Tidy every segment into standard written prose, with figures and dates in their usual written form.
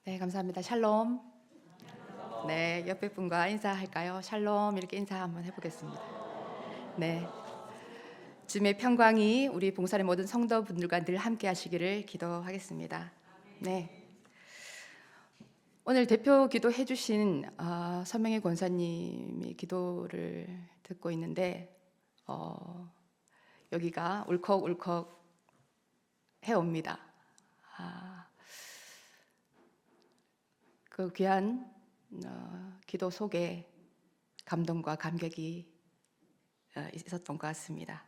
네, 감사합니다. 샬롬. 네, 옆에 분과 인사할까요? 샬롬 이렇게 인사 한번 해보겠습니다. 네, 주님의 평강이 우리 봉사의 모든 성도분들과 늘 함께 하시기를 기도하겠습니다. 네, 오늘 대표 기도해 주신 서명희 권사님의 기도를 듣고 있는데 여기가 울컥울컥 해옵니다. 그 귀한 기도 속에 감동과 감격이 있었던 것 같습니다.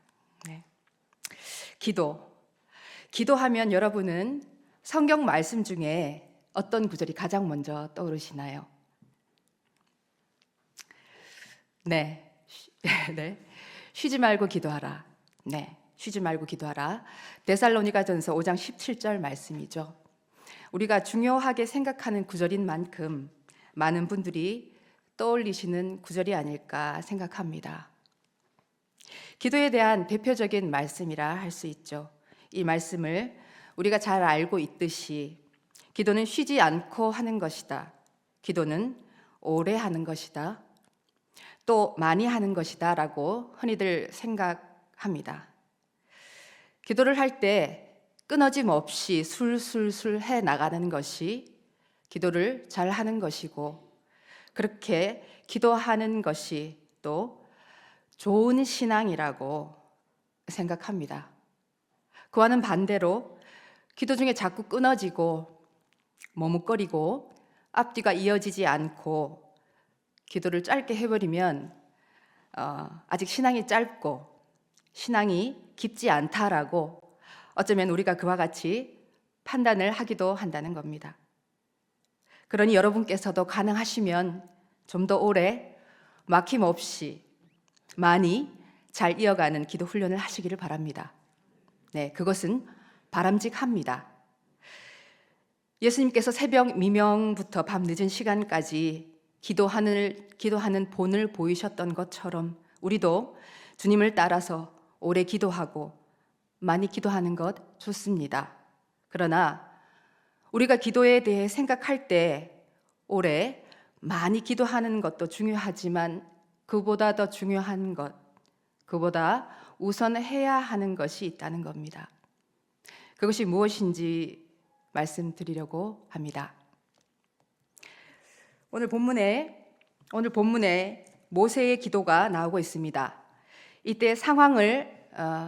네. 기도하면 여러분은 성경 말씀 중에 어떤 구절이 가장 먼저 떠오르시나요? 네, 네. 쉬지 말고 기도하라. 네, 쉬지 말고 기도하라. 데살로니가전서 5장 17절 말씀이죠. 우리가 중요하게 생각하는 구절인 만큼 많은 분들이 떠올리시는 구절이 아닐까 생각합니다. 기도에 대한 대표적인 말씀이라 할 수 있죠. 이 말씀을 우리가 잘 알고 있듯이 기도는 쉬지 않고 하는 것이다. 기도는 오래 하는 것이다. 또 많이 하는 것이다 라고 흔히들 생각합니다. 기도를 할 때 끊어짐 없이 술술술 해 나가는 것이 기도를 잘 하는 것이고, 그렇게 기도하는 것이 또 좋은 신앙이라고 생각합니다. 그와는 반대로 기도 중에 자꾸 끊어지고 머뭇거리고 앞뒤가 이어지지 않고 기도를 짧게 해버리면 아직 신앙이 짧고 신앙이 깊지 않다라고 어쩌면 우리가 그와 같이 판단을 하기도 한다는 겁니다. 그러니 여러분께서도 가능하시면 좀 더 오래 막힘없이 많이 잘 이어가는 기도 훈련을 하시기를 바랍니다. 네, 그것은 바람직합니다. 예수님께서 새벽 미명부터 밤 늦은 시간까지 기도하는 본을 보이셨던 것처럼 우리도 주님을 따라서 오래 기도하고 많이 기도하는 것 좋습니다. 그러나 우리가 기도에 대해 생각할 때 오래 많이 기도하는 것도 중요하지만 그보다 더 중요한 것, 그보다 우선해야 하는 것이 있다는 겁니다. 그것이 무엇인지 말씀드리려고 합니다. 오늘 본문에 모세의 기도가 나오고 있습니다. 이때 상황을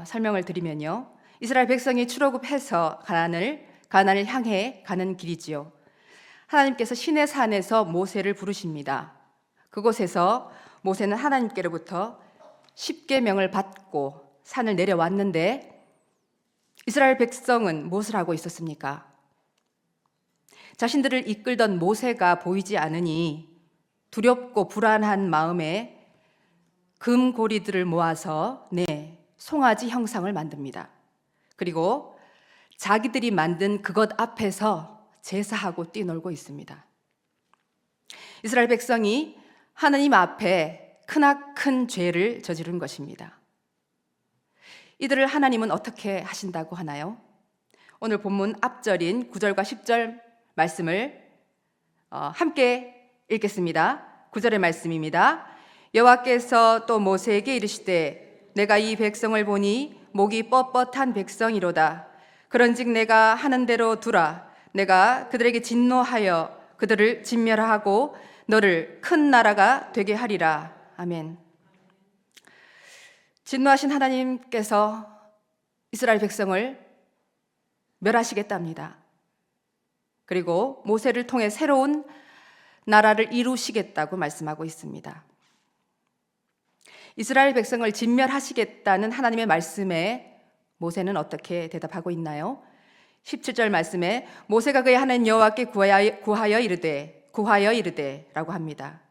설명을 드리면요, 이스라엘 백성이 출애굽해서 가나안을 향해 가는 길이지요. 하나님께서 시내산에서 모세를 부르십니다. 그곳에서 모세는 하나님께로부터 십계명을 받고 산을 내려왔는데 이스라엘 백성은 무엇을 하고 있었습니까? 자신들을 이끌던 모세가 보이지 않으니 두렵고 불안한 마음에 금고리들을 모아서 송아지 형상을 만듭니다. 그리고 자기들이 만든 그것 앞에서 제사하고 뛰놀고 있습니다. 이스라엘 백성이 하나님 앞에 크나큰 죄를 저지른 것입니다. 이들을 하나님은 어떻게 하신다고 하나요? 오늘 본문 앞절인 9절과 10절 말씀을 함께 읽겠습니다. 9절의 말씀입니다. 여호와께서 또 모세에게 이르시되 내가 이 백성을 보니 목이 뻣뻣한 백성이로다. 그런즉 내가 하는 대로 두라. 내가 그들에게 진노하여 그들을 진멸하고 너를 큰 나라가 되게 하리라. 아멘. 진노하신 하나님께서 이스라엘 백성을 멸하시겠답니다. 그리고 모세를 통해 새로운 나라를 이루시겠다고 말씀하고 있습니다. 이스라엘 백성을 진멸하시겠다는 하나님의 말씀에 모세는 어떻게 대답하고 있나요? 17절 말씀에 모세가 그의 하나님 여호와께 구하여 이르되 라고 합니다.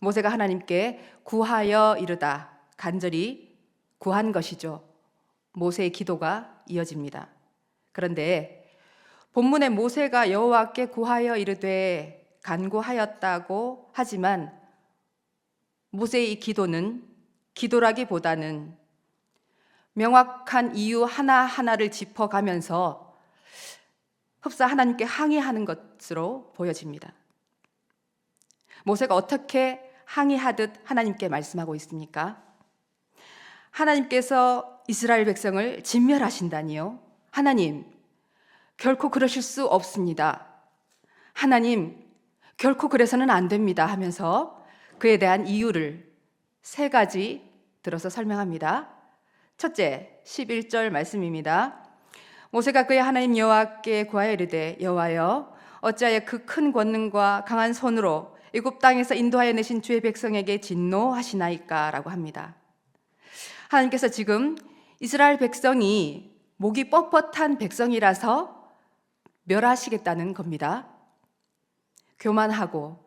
모세가 하나님께 구하여 이르다, 간절히 구한 것이죠. 모세의 기도가 이어집니다. 그런데 본문에 모세가 여호와께 구하여 이르되 간구하였다고 하지만 모세의 이 기도는 기도라기보다는 명확한 이유 하나하나를 짚어가면서 흡사 하나님께 항의하는 것으로 보여집니다. 모세가 어떻게 항의하듯 하나님께 말씀하고 있습니까? 하나님께서 이스라엘 백성을 진멸하신다니요? 하나님, 결코 그러실 수 없습니다. 하나님, 결코 그래서는 안 됩니다 하면서 그에 대한 이유를 3가지 들어서 설명합니다. 첫째, 11절 말씀입니다. 모세가 그의 하나님 여호와께 구하여 이르되 여호와여 어찌하여 그 큰 권능과 강한 손으로 애굽 땅에서 인도하여 내신 주의 백성에게 진노하시나이까 라고 합니다. 하나님께서 지금 이스라엘 백성이 목이 뻣뻣한 백성이라서 멸하시겠다는 겁니다. 교만하고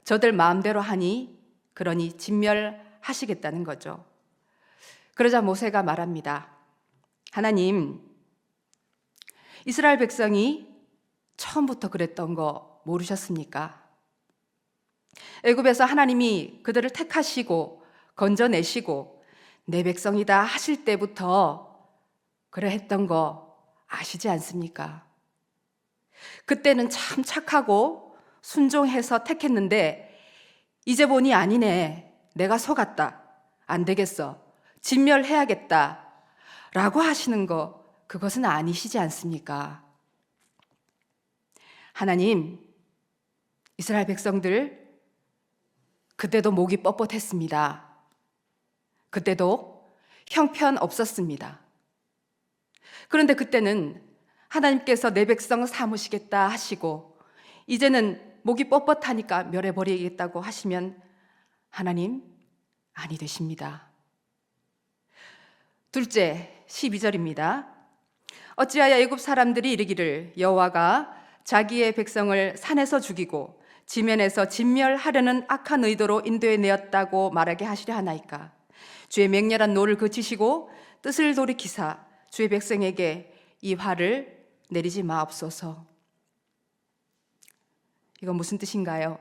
저들 마음대로 하니 그러니 진멸하시겠다는 거죠. 그러자 모세가 말합니다. 하나님, 이스라엘 백성이 처음부터 그랬던 거 모르셨습니까? 애굽에서 하나님이 그들을 택하시고 건져내시고 내 백성이다 하실 때부터 그래 했던 거 아시지 않습니까? 그때는 참 착하고 순종해서 택했는데 이제 보니 아니네. 내가 속았다. 안 되겠어. 진멸해야겠다. 라고 하시는 거 그것은 아니시지 않습니까? 하나님, 이스라엘 백성들 그때도 목이 뻣뻣했습니다. 그때도 형편 없었습니다. 그런데 그때는 하나님께서 내 백성 삼으시겠다 하시고 이제는 목이 뻣뻣하니까 멸해버리겠다고 하시면 하나님 아니 되십니다. 둘째, 12절입니다. 어찌하여 애굽 사람들이 이르기를 여호와가 자기의 백성을 산에서 죽이고 지면에서 진멸하려는 악한 의도로 인도해 내었다고 말하게 하시려 하나이까. 주의 맹렬한 노를 그치시고 뜻을 돌이키사 주의 백성에게 이 화를 내리지 마옵소서. 이건 무슨 뜻인가요?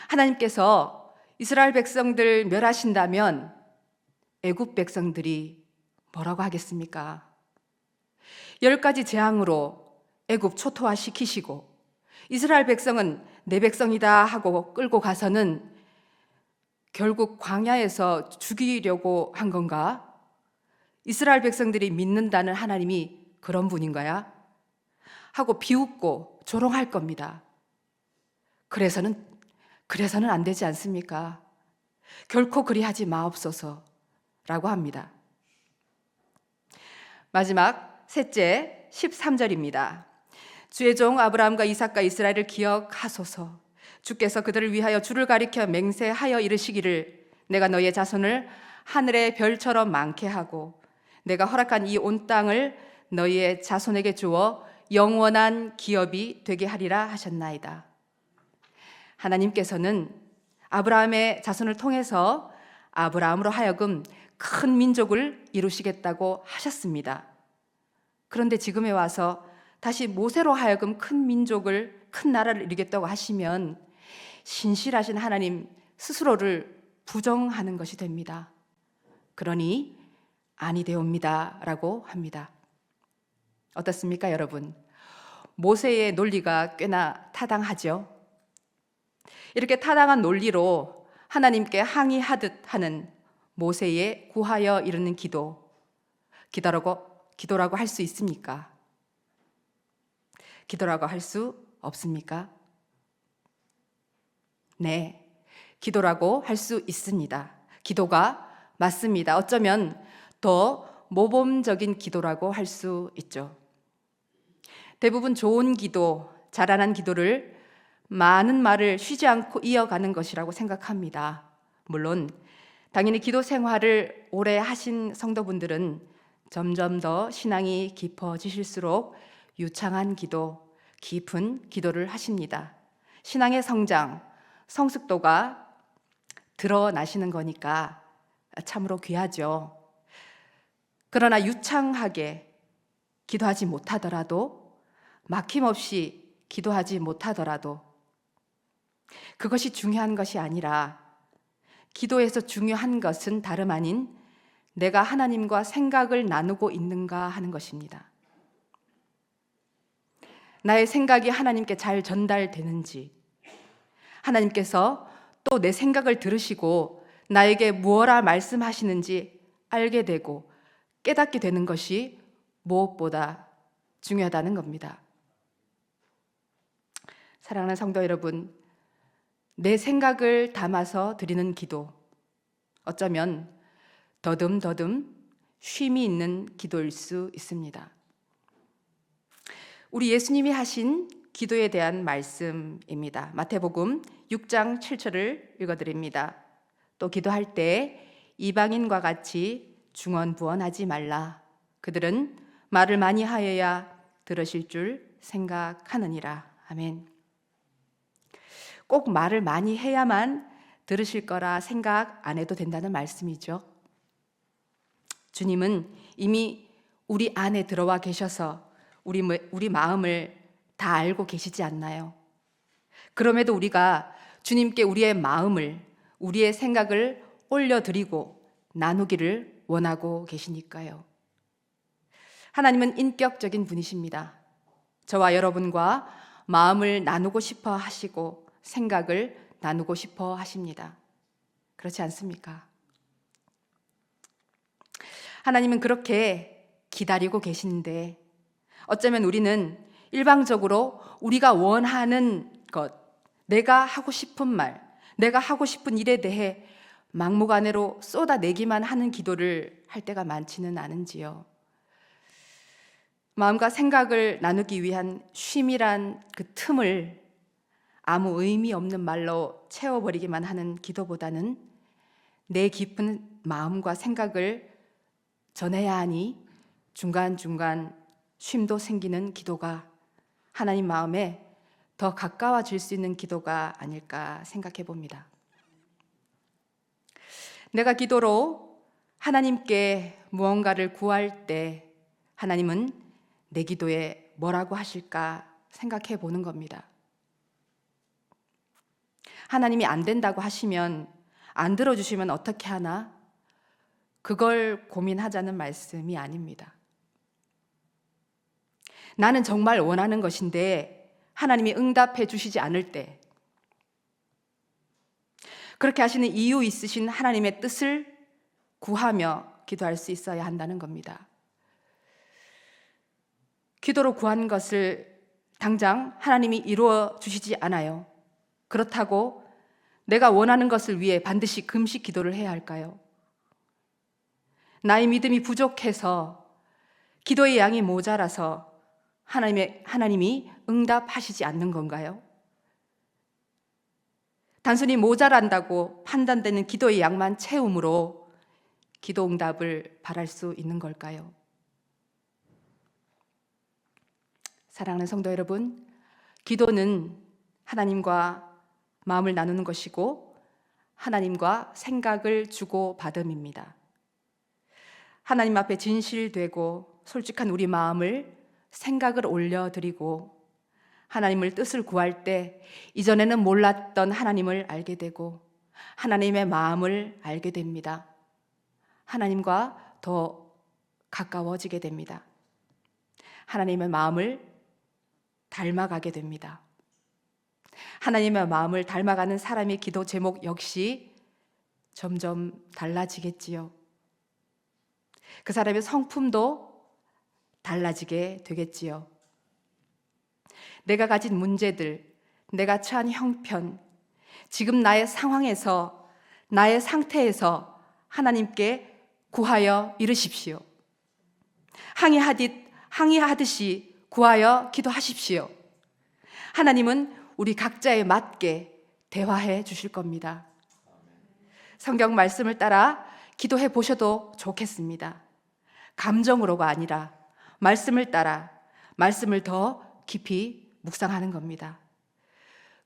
하나님께서 이스라엘 백성들 멸하신다면 애굽 백성들이 뭐라고 하겠습니까? 10가지 재앙으로 애굽 초토화시키시고 이스라엘 백성은 내 백성이다 하고 끌고 가서는 결국 광야에서 죽이려고 한 건가? 이스라엘 백성들이 믿는다는 하나님이 그런 분인가요? 하고 비웃고 조롱할 겁니다. 그래서는 안 되지 않습니까? 결코 그리하지 마옵소서 라고 합니다. 마지막 셋째 13절입니다. 주의 종 아브라함과 이삭과 이스라엘을 기억하소서. 주께서 그들을 위하여 주를 가리켜 맹세하여 이르시기를 내가 너희의 자손을 하늘의 별처럼 많게 하고 내가 허락한 이 온 땅을 너희의 자손에게 주어 영원한 기업이 되게 하리라 하셨나이다. 하나님께서는 아브라함의 자손을 통해서 아브라함으로 하여금 큰 민족을 이루시겠다고 하셨습니다. 그런데 지금에 와서 다시 모세로 하여금 큰 민족을, 큰 나라를 이루겠다고 하시면 신실하신 하나님 스스로를 부정하는 것이 됩니다. 그러니 아니 되옵니다 라고 합니다. 어떻습니까, 여러분? 모세의 논리가 꽤나 타당하죠? 이렇게 타당한 논리로 하나님께 항의하듯 하는 모세의 구하여 이르는 기도라고 할 수 있습니까? 기도라고 할 수 없습니까? 네, 기도라고 할 수 있습니다. 기도가 맞습니다. 어쩌면 더 모범적인 기도라고 할 수 있죠. 대부분 좋은 기도, 자라난 기도를 많은 말을 쉬지 않고 이어가는 것이라고 생각합니다. 물론 당연히 기도 생활을 오래 하신 성도분들은 점점 더 신앙이 깊어지실수록 유창한 기도, 깊은 기도를 하십니다. 신앙의 성장, 성숙도가 드러나시는 거니까 참으로 귀하죠. 그러나 유창하게 기도하지 못하더라도, 막힘없이 기도하지 못하더라도 그것이 중요한 것이 아니라 기도에서 중요한 것은 다름 아닌 내가 하나님과 생각을 나누고 있는가 하는 것입니다. 나의 생각이 하나님께 잘 전달되는지, 하나님께서 또 내 생각을 들으시고 나에게 무엇라 말씀하시는지 알게 되고 깨닫게 되는 것이 무엇보다 중요하다는 겁니다. 사랑하는 성도 여러분, 내 생각을 담아서 드리는 기도, 어쩌면 더듬더듬 쉼이 있는 기도일 수 있습니다. 우리 예수님이 하신 기도에 대한 말씀입니다. 마태복음 6장 7절을 읽어드립니다. 또 기도할 때 이방인과 같이 중언부언하지 말라. 그들은 말을 많이 하여야 들으실 줄 생각하느니라. 아멘. 꼭 말을 많이 해야만 들으실 거라 생각 안 해도 된다는 말씀이죠. 주님은 이미 우리 안에 들어와 계셔서 우리 마음을 다 알고 계시지 않나요? 그럼에도 우리가 주님께 우리의 마음을, 우리의 생각을 올려드리고 나누기를 원하고 계시니까요. 하나님은 인격적인 분이십니다. 저와 여러분과 마음을 나누고 싶어 하시고 생각을 나누고 싶어 하십니다. 그렇지 않습니까? 하나님은 그렇게 기다리고 계신데 어쩌면 우리는 일방적으로 우리가 원하는 것, 내가 하고 싶은 말, 내가 하고 싶은 일에 대해 막무가내로 쏟아내기만 하는 기도를 할 때가 많지는 않은지요. 마음과 생각을 나누기 위한 쉼이란 그 틈을 아무 의미 없는 말로 채워버리기만 하는 기도보다는 내 깊은 마음과 생각을 전해야 하니 중간중간 쉼도 생기는 기도가 하나님 마음에 더 가까워질 수 있는 기도가 아닐까 생각해 봅니다. 내가 기도로 하나님께 무언가를 구할 때 하나님은 내 기도에 뭐라고 하실까 생각해 보는 겁니다. 하나님이 안 된다고 하시면, 안 들어주시면 어떻게 하나? 그걸 고민하자는 말씀이 아닙니다. 나는 정말 원하는 것인데 하나님이 응답해 주시지 않을 때, 그렇게 하시는 이유 있으신 하나님의 뜻을 구하며 기도할 수 있어야 한다는 겁니다. 기도로 구한 것을 당장 하나님이 이루어 주시지 않아요. 그렇다고 내가 원하는 것을 위해 반드시 금식 기도를 해야 할까요? 나의 믿음이 부족해서, 기도의 양이 모자라서 하나님이 응답하시지 않는 건가요? 단순히 모자란다고 판단되는 기도의 양만 채움으로 기도 응답을 바랄 수 있는 걸까요? 사랑하는 성도 여러분, 기도는 하나님과 마음을 나누는 것이고 하나님과 생각을 주고받음입니다. 하나님 앞에 진실되고 솔직한 우리 마음을, 생각을 올려드리고 하나님을 뜻을 구할 때 이전에는 몰랐던 하나님을 알게 되고 하나님의 마음을 알게 됩니다. 하나님과 더 가까워지게 됩니다. 하나님의 마음을 닮아가게 됩니다. 하나님의 마음을 닮아가는 사람의 기도 제목 역시 점점 달라지겠지요. 그 사람의 성품도 달라지게 되겠지요. 내가 가진 문제들, 내가 처한 형편, 지금 나의 상황에서, 나의 상태에서 하나님께 구하여 이르십시오. 항의하듯이 구하여 기도하십시오. 하나님은 우리 각자에 맞게 대화해 주실 겁니다. 성경 말씀을 따라 기도해 보셔도 좋겠습니다. 감정으로가 아니라 말씀을 따라 말씀을 더 깊이 묵상하는 겁니다.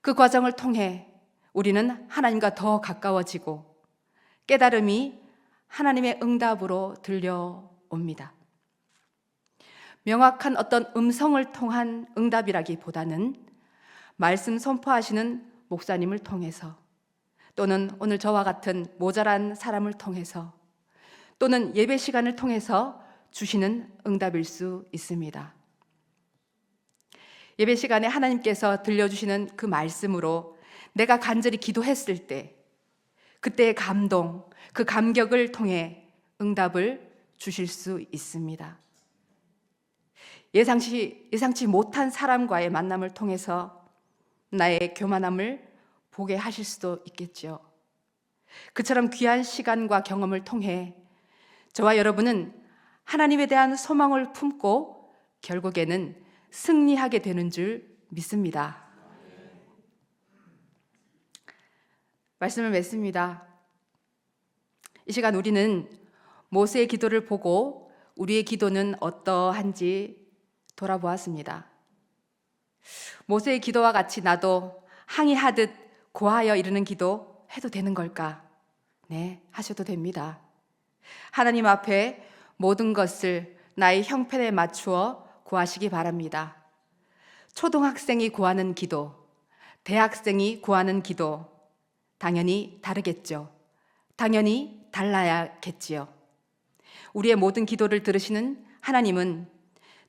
그 과정을 통해 우리는 하나님과 더 가까워지고 깨달음이 하나님의 응답으로 들려옵니다. 명확한 어떤 음성을 통한 응답이라기보다는 말씀 선포하시는 목사님을 통해서, 또는 오늘 저와 같은 모자란 사람을 통해서, 또는 예배 시간을 통해서 주시는 응답일 수 있습니다. 예배 시간에 하나님께서 들려주시는 그 말씀으로 내가 간절히 기도했을 때 그때의 감동, 그 감격을 통해 응답을 주실 수 있습니다. 예상치 못한 사람과의 만남을 통해서 나의 교만함을 보게 하실 수도 있겠죠. 그처럼 귀한 시간과 경험을 통해 저와 여러분은 하나님에 대한 소망을 품고 결국에는 승리하게 되는 줄 믿습니다. 말씀을 맺습니다. 이 시간 우리는 모세의 기도를 보고 우리의 기도는 어떠한지 돌아보았습니다. 모세의 기도와 같이 나도 항의하듯 고하여 이르는 기도 해도 되는 걸까? 네, 하셔도 됩니다. 하나님 앞에 모든 것을 나의 형편에 맞추어 구하시기 바랍니다. 초등학생이 구하는 기도, 대학생이 구하는 기도, 당연히 다르겠죠. 당연히 달라야겠지요. 우리의 모든 기도를 들으시는 하나님은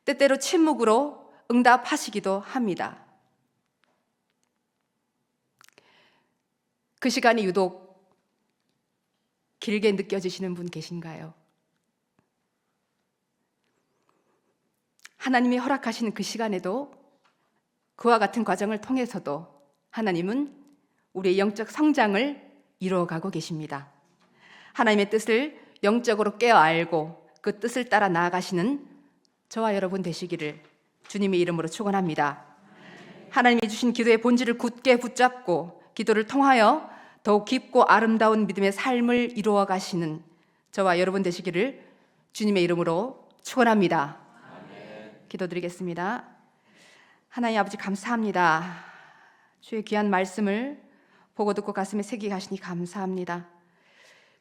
때때로 침묵으로 응답하시기도 합니다. 그 시간이 유독 길게 느껴지시는 분 계신가요? 하나님이 허락하시는 그 시간에도 그와 같은 과정을 통해서도 하나님은 우리의 영적 성장을 이루어가고 계십니다. 하나님의 뜻을 영적으로 깨어 알고 그 뜻을 따라 나아가시는 저와 여러분 되시기를 주님의 이름으로 축원합니다. 하나님이 주신 기도의 본질을 굳게 붙잡고 기도를 통하여 더욱 깊고 아름다운 믿음의 삶을 이루어 가시는 저와 여러분 되시기를 주님의 이름으로 축원합니다. 기도드리겠습니다. 하나님 아버지 감사합니다. 주의 귀한 말씀을 보고 듣고 가슴에 새기게 하시니 감사합니다.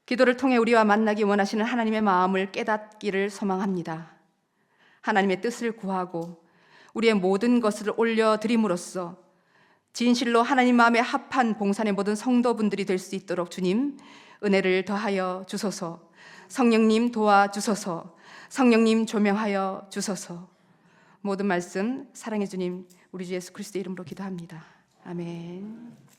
기도를 통해 우리와 만나기 원하시는 하나님의 마음을 깨닫기를 소망합니다. 하나님의 뜻을 구하고 우리의 모든 것을 올려드림으로써 진실로 하나님 마음에 합한 봉산의 모든 성도분들이 될 수 있도록 주님 은혜를 더하여 주소서. 성령님 도와주소서. 성령님 조명하여 주소서. 모든 말씀 사랑해 주님 우리 주 예수 그리스도의 이름으로 기도합니다. 아멘.